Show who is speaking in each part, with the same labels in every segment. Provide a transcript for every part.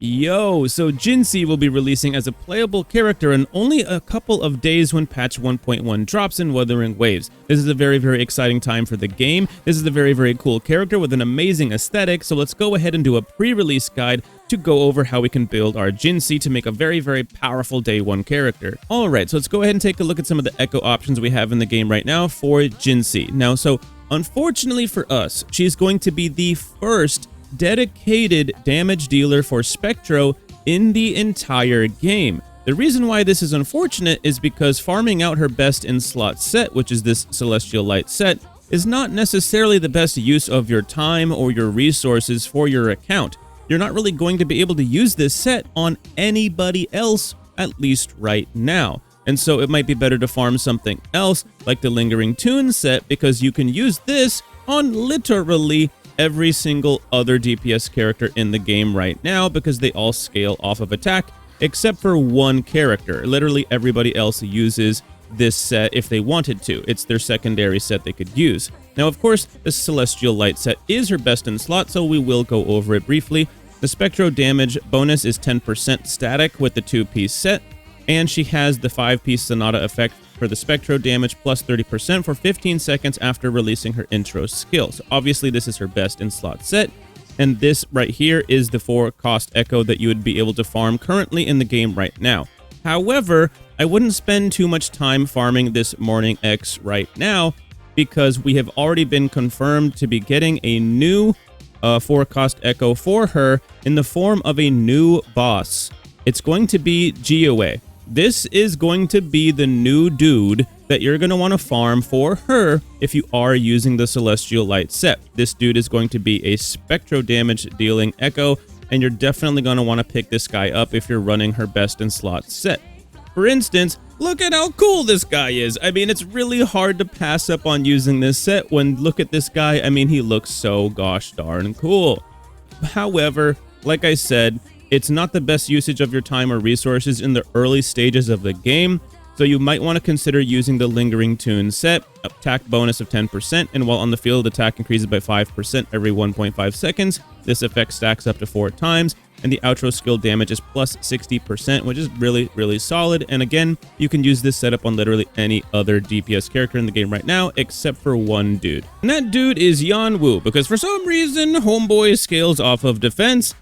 Speaker 1: Yo, so Jinhsi will be releasing as a playable character in only a couple of days when patch 1.1 drops in Wuthering Waves. This is a very exciting time for the game. This is a very cool character with an amazing aesthetic, so let's go ahead and do a pre-release guide to go over how we can build our Jinhsi to make a very powerful day one character. Alright, so let's go ahead and take a look at some of the echo options we have in the game right now for Jinhsi. Now, so unfortunately for us, she's going to be the first dedicated damage dealer for Selector in the entire game. The reason why this is unfortunate is because farming out her best in slot set, which is this Celestial Light set, is not necessarily the best use of your time or your resources for your account. You're not really going to be able to use this set on anybody else, at least right now. And so it might be better to farm something else like the Lingering Tune set, because you can use this on literally every single other DPS character in the game right now, because they all scale off of attack except for one character. Literally everybody else uses this set if they wanted to. It's their secondary set they could use. Now, of course, the Celestial Light set is her best in slot, so we will go over it briefly. The Spectro damage bonus is 10% static with the 2-piece set, and she has the 5-piece Sonata effect for the Spectro damage plus 30% for 15 seconds after releasing her intro skills. Obviously, this is her best in slot set, and this right here is the 4-cost echo that you would be able to farm currently in the game right now. However, I wouldn't spend too much time farming this Morning X right now, because we have already been confirmed to be getting a new 4-cost echo for her in the form of a new boss. It's going to be Jinzhou. This is going to be the new dude that you're going to want to farm for her if you are using the Celestial Light set. This dude is going to be a Spectro damage dealing echo, and you're definitely going to want to pick this guy up if you're running her best in slot set. For instance, look at how cool this guy is. I mean, it's really hard to pass up on using this set when look at this guy. I mean, he looks so gosh darn cool. However, like I said, it's not the best usage of your time or resources in the early stages of the game, so you might want to consider using the Lingering Tune set, attack bonus of 10%, and while on the field, attack increases by 5% every 1.5 seconds. This effect stacks up to 4 times, and the outro skill damage is plus 60%, which is really solid. And again, you can use this setup on literally any other DPS character in the game right now, except for one dude. And that dude is Yanwu, because for some reason, Homeboy scales off of defense.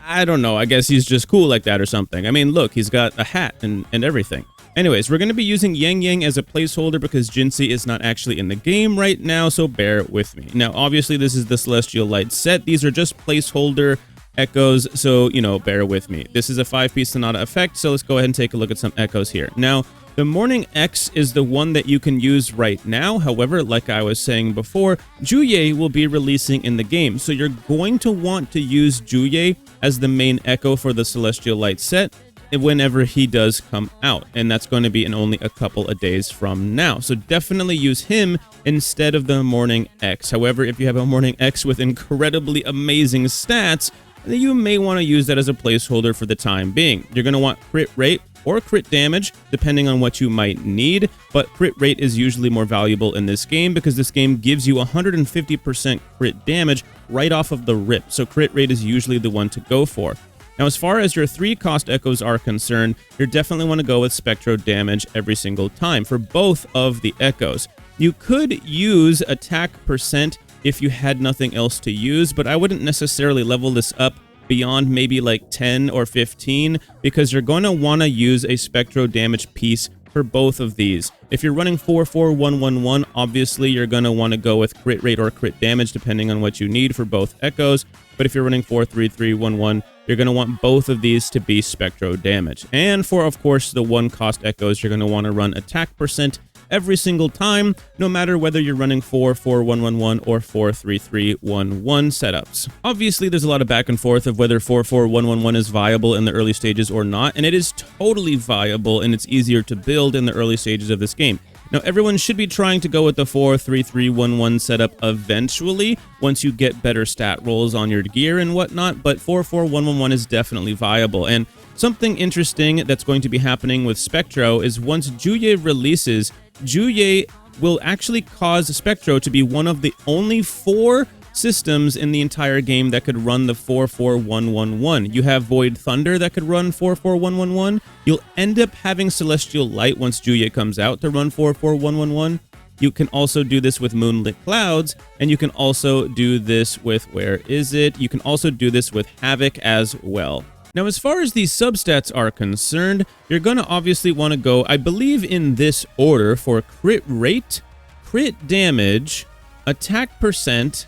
Speaker 1: I don't know, I guess he's just cool like that or something. I mean, look, he's got a hat and everything. Anyways, we're going to be using Yang as a placeholder because Jinhsi is not actually in the game right now, so bear with me. Now, obviously, this is the Celestial Light set. These are just placeholder echoes, so, you know, bear with me. This is a 5-piece Sonata effect, so let's go ahead and take a look at some echoes here. Now, the Morning X is the one that you can use right now. However, like I was saying before, Jinzhou will be releasing in the game, so you're going to want to use Jinzhou as the main echo for the Celestial Light set whenever he does come out, and that's going to be in only a couple of days from now. So definitely use him instead of the Morning X. However, if you have a Morning X with incredibly amazing stats, then you may want to use that as a placeholder for the time being. You're going to want crit rate or crit damage, depending on what you might need, but crit rate is usually more valuable in this game because this game gives you 150% crit damage right off of the rip, so crit rate is usually the one to go for. Now, as far as your 3-cost echoes are concerned, you definitely want to go with Spectro damage every single time for both of the echoes. You could use attack percent if you had nothing else to use, but I wouldn't necessarily level this up beyond maybe like 10 or 15 because you're going to want to use a Spectro damage piece for both of these. If you're running 4-4-1-1-1, obviously you're going to want to go with crit rate or crit damage depending on what you need for both echoes. But if you're running 4-3-3-1-1, you're going to want both of these to be Spectro damage. And for, of course, the 1-cost echoes, you're going to want to run attack percent every single time, no matter whether you're running 4-4-1-1-1 or 4-3-3-1-1 setups. Obviously, there's a lot of back and forth of whether 4-4-1-1-1 is viable in the early stages or not, and it is totally viable, and it's easier to build in the early stages of this game. Now, everyone should be trying to go with the 4-3-3-1-1 setup eventually, once you get better stat rolls on your gear and whatnot, but 4-4-1-1-1 is definitely viable. And something interesting that's going to be happening with Spectro is once Jinzhou releases, Jinzhou will actually cause Spectro to be one of the only 4 systems in the entire game that could run the 44111. You have Void Thunder that could run 44111. You'll end up having Celestial Light once Juya comes out to run 44111. You can also do this with Moonlit Clouds, and you can also do this with, where is it? You can also do this with Havoc as well. Now, as far as these substats are concerned, you're going to obviously want to go, I believe, in this order for crit rate, crit damage, attack percent,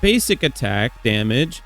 Speaker 1: basic attack damage,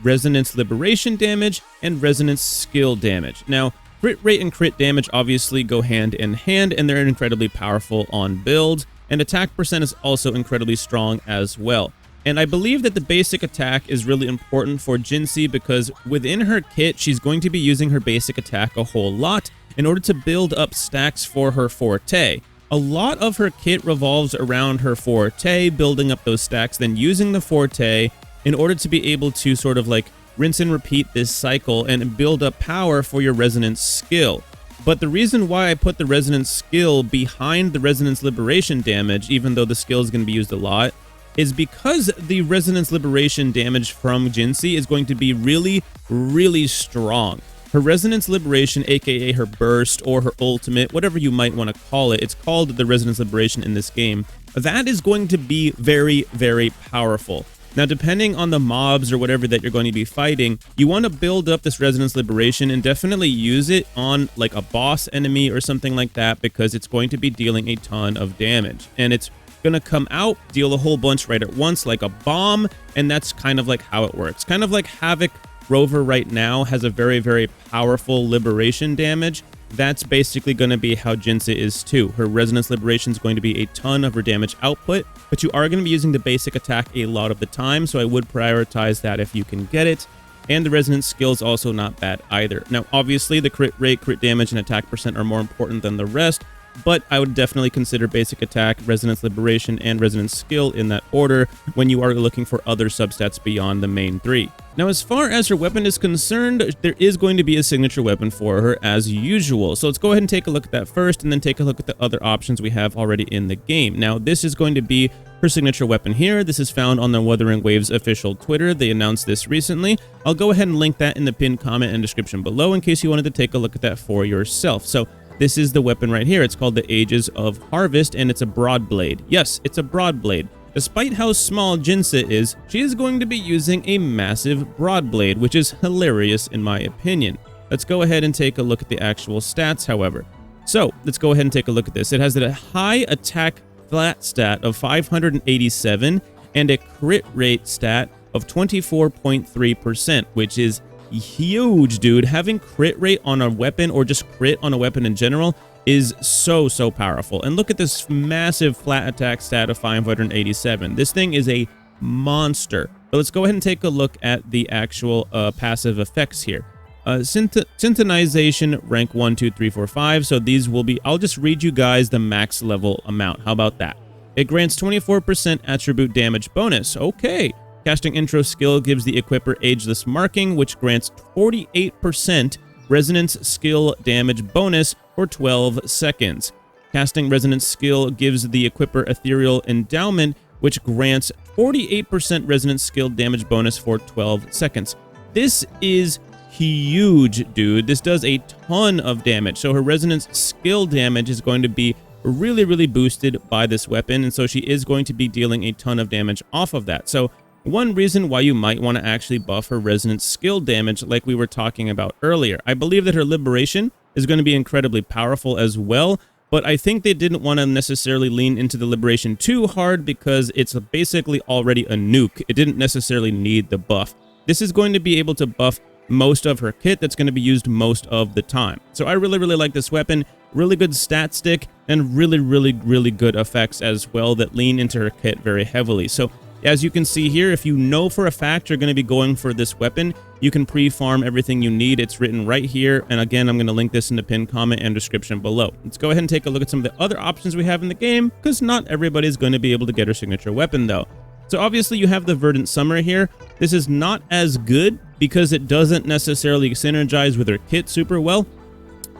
Speaker 1: resonance liberation damage, and resonance skill damage. Now, crit rate and crit damage obviously go hand in hand, and they're incredibly powerful on builds, and attack percent is also incredibly strong as well. And I believe that the basic attack is really important for Jinhsi because within her kit, she's going to be using her basic attack a whole lot in order to build up stacks for her forte. A lot of her kit revolves around her forte, building up those stacks, then using the forte in order to be able to sort of like rinse and repeat this cycle and build up power for your resonance skill. But the reason why I put the resonance skill behind the resonance liberation damage, even though the skill is going to be used a lot, is because the resonance liberation damage from Jinhsi is going to be really, really strong. Her resonance liberation, aka her burst or her ultimate, whatever you might want to call it, it's called the resonance liberation in this game, that is going to be very, very powerful. Now, depending on the mobs or whatever that you're going to be fighting, you want to build up this resonance liberation and definitely use it on like a boss enemy or something like that because it's going to be dealing a ton of damage. And it's going to come out, deal a whole bunch right at once like a bomb, and that's kind of like how it works. Kind of like Havoc Rover right now has a very, very powerful liberation damage. That's basically going to be how Jinhsi is too. Her resonance liberation is going to be a ton of her damage output, but you are going to be using the basic attack a lot of the time, so I would prioritize that if you can get it. And the resonance skill is also not bad either. Now, obviously, the crit rate, crit damage, and attack percent are more important than the rest, but I would definitely consider basic attack, resonance liberation, and resonance skill in that order when you are looking for other substats beyond the main three. Now, as far as her weapon is concerned, there is going to be a signature weapon for her as usual. So let's go ahead and take a look at that first, and then take a look at the other options we have already in the game. Now, this is going to be her signature weapon here. This is found on the Wuthering Waves official Twitter. They announced this recently. I'll go ahead and link that in the pinned comment and description below in case you wanted to take a look at that for yourself. So this is the weapon right here. It's called the Ages of Harvest, and it's a broad blade. Yes, it's a broad blade. Despite how small Jinhsi is, she is going to be using a massive broad blade, which is hilarious in my opinion. Let's go ahead and take a look at the actual stats, however. So let's go ahead and take a look at this. It has a high attack flat stat of 587 and a crit rate stat of 24.3%, which is huge, dude. Having crit rate on a weapon, or just crit on a weapon in general, is so powerful. And look at this massive flat attack stat of 587. This thing is a monster. But let's go ahead and take a look at the actual passive effects here. Synchronization rank 1, 2, 3, 4, 5. So these will be, I'll just read you guys the max level amount. How about that? It grants 24% attribute damage bonus. Okay. Casting intro skill gives the equipper ageless marking, which grants 48% resonance skill damage bonus for 12 seconds. Casting resonance skill gives the equipper ethereal endowment, which grants 48% resonance skill damage bonus for 12 seconds. This is huge, dude. This does a ton of damage. So her resonance skill damage is going to be really boosted by this weapon, and so she is going to be dealing a ton of damage off of that. So one reason why you might want to actually buff her resonance skill damage like we were talking about earlier. I believe that her liberation is going to be incredibly powerful as well, but I think they didn't want to necessarily lean into the liberation too hard because it's basically already a nuke. It didn't necessarily need the buff. This is going to be able to buff most of her kit that's going to be used most of the time. So I really like this weapon. Really good stat stick and really good effects as well that lean into her kit very heavily. So as you can see here, if you know for a fact you're going to be going for this weapon, you can pre-farm everything you need. It's written right here. And again, I'm going to link this in the pinned comment and description below. Let's go ahead and take a look at some of the other options we have in the game, because not everybody's going to be able to get her signature weapon though. So obviously you have the Verdant Summer here. This is not as good because it doesn't necessarily synergize with her kit super well.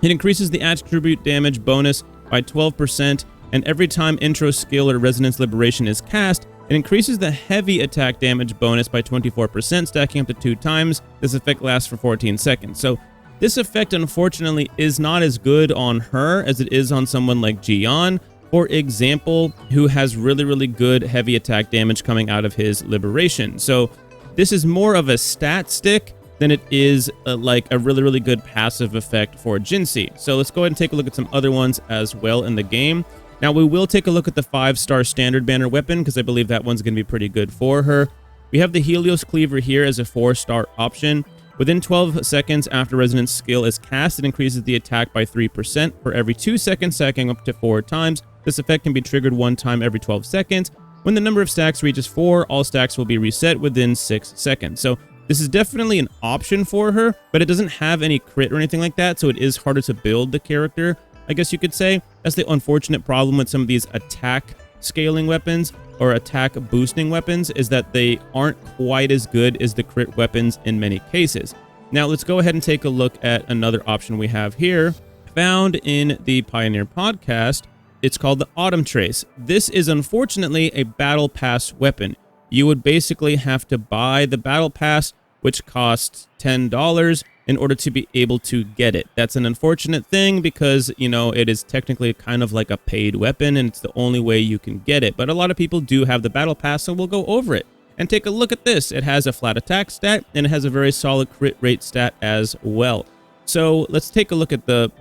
Speaker 1: It increases the attribute damage bonus by 12%, and every time intro skill or resonance liberation is cast, It increases the heavy attack damage bonus by 24%, stacking up to 2 times. This effect lasts for 14 seconds. So this effect, unfortunately, is not as good on her as it is on someone like Jian, for example, who has really good heavy attack damage coming out of his liberation. So this is more of a stat stick than it is like a really good passive effect for Jinhsi. So let's go ahead and take a look at some other ones as well in the game. Now we will take a look at the 5-star standard banner weapon because I believe that one's going to be pretty good for her. We have the Helios Cleaver here as a 4-star option. Within 12 seconds after Resonance skill is cast, it increases the attack by 3% for every 2 seconds, stacking up to 4 times. This effect can be triggered 1 time every 12 seconds. When the number of stacks reaches 4, all stacks will be reset within 6 seconds. So this is definitely an option for her, but it doesn't have any crit or anything like that, so it is harder to build the character, I guess you could say. That's the unfortunate problem with some of these attack scaling weapons or attack boosting weapons, is that they aren't quite as good as the crit weapons in many cases. Now let's go ahead and take a look at another option we have here, found in the Pioneer podcast. It's called the Autumn Trace. This is unfortunately a battle pass weapon. You would basically have to buy the battle pass, which costs $10 in order to be able to get it. That's an unfortunate thing because, you know, it is technically kind of like a paid weapon and it's the only way you can get it. But a lot of people do have the battle pass, so we'll go over it. And take a look at this. It has a flat attack stat and it has a very solid crit rate stat as well. So let's take a look at the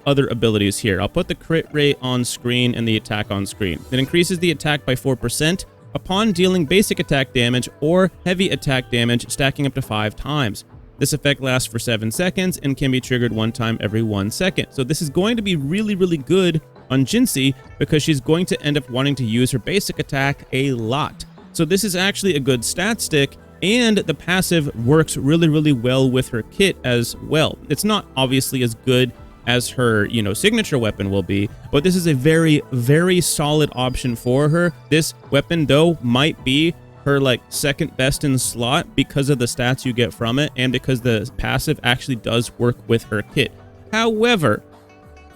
Speaker 1: other abilities here. I'll put the crit rate on screen and the attack on screen. It increases the attack by 4% upon dealing basic attack damage or heavy attack damage, stacking up to 5 times. This effect lasts for 7 seconds and can be triggered 1 time every 1 second. So this is going to be really good on Jinhsi because she's going to end up wanting to use her basic attack a lot. So this is actually a good stat stick, and the passive works really well with her kit as well. It's not obviously as good as her, you know, signature weapon will be, but this is a very solid option for her. This weapon, though, might be her like second best in slot because of the stats you get from it and because the passive actually does work with her kit. However,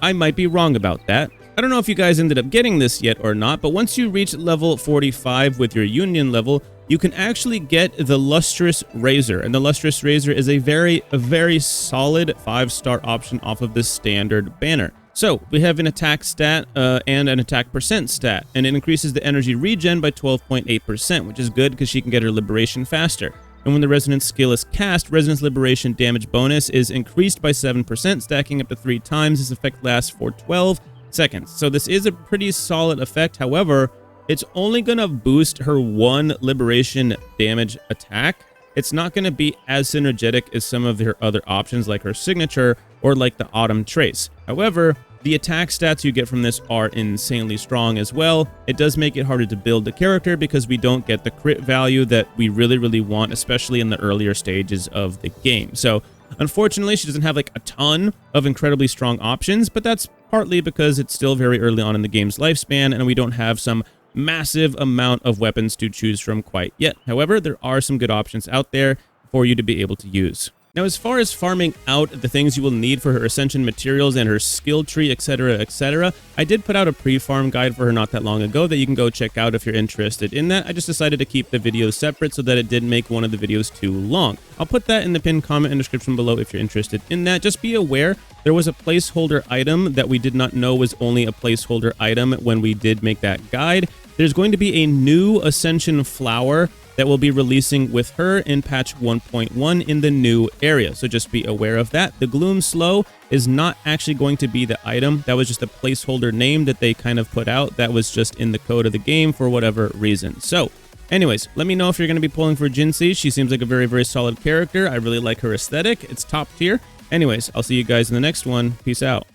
Speaker 1: I might be wrong about that. I don't know if you guys ended up getting this yet or not, but once you reach level 45 with your union level, you can actually get the Lustrous Razor, and the Lustrous Razor is a very solid 5-star option off of the standard banner. So we have an attack stat and an attack percent stat, and it increases the energy regen by 12.8%, which is good because she can get her liberation faster. And when the Resonance skill is cast, Resonance Liberation damage bonus is increased by 7%, stacking up to 3 times. This effect lasts for 12 seconds. So this is a pretty solid effect. However, it's only going to boost her 1 liberation damage attack. It's not going to be as synergetic as some of her other options like her signature or like the Autumn Trace. However, the attack stats you get from this are insanely strong as well. It does make it harder to build the character because we don't get the crit value that we really want, especially in the earlier stages of the game. So unfortunately, she doesn't have like a ton of incredibly strong options, but that's partly because it's still very early on in the game's lifespan and we don't have some massive amount of weapons to choose from quite yet. However, there are some good options out there for you to be able to use. Now, as far as farming out the things you will need for her Ascension materials and her skill tree, etc., I did put out a pre-farm guide for her not that long ago that you can go check out if you're interested in that. I just decided to keep the videos separate so that it didn't make one of the videos too long. I'll put that in the pinned comment and description below if you're interested in that. Just be aware, there was a placeholder item that we did not know was only a placeholder item when we did make that guide. There's going to be a new Ascension flower that will be releasing with her in patch 1.1 in the new area, so just be aware of that. The Gloom Slow is not actually going to be the item. That was just a placeholder name that they kind of put out that was just in the code of the game for whatever reason. So anyways, let me know if you're going to be pulling for Jinhsi. She seems like a very solid character. I really like her aesthetic. It's top tier. Anyways, I'll see you guys in the next one. Peace out.